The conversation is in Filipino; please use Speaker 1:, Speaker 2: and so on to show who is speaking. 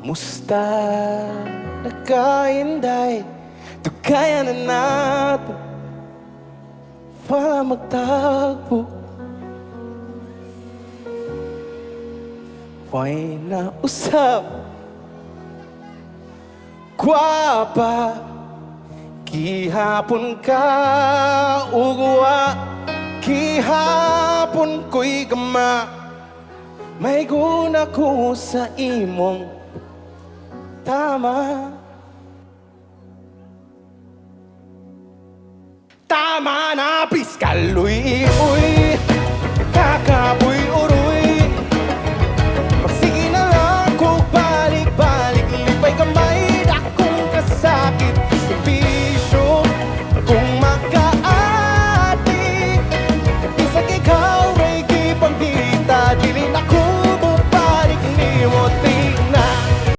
Speaker 1: Musta nakainday, kaya na natin para magtagpo. May nausap gwapa, gihapon ka ugwa, gihapon ko'y gama. May guna ko sa imong tama. Tama na piskaloy, uy, kakapoy,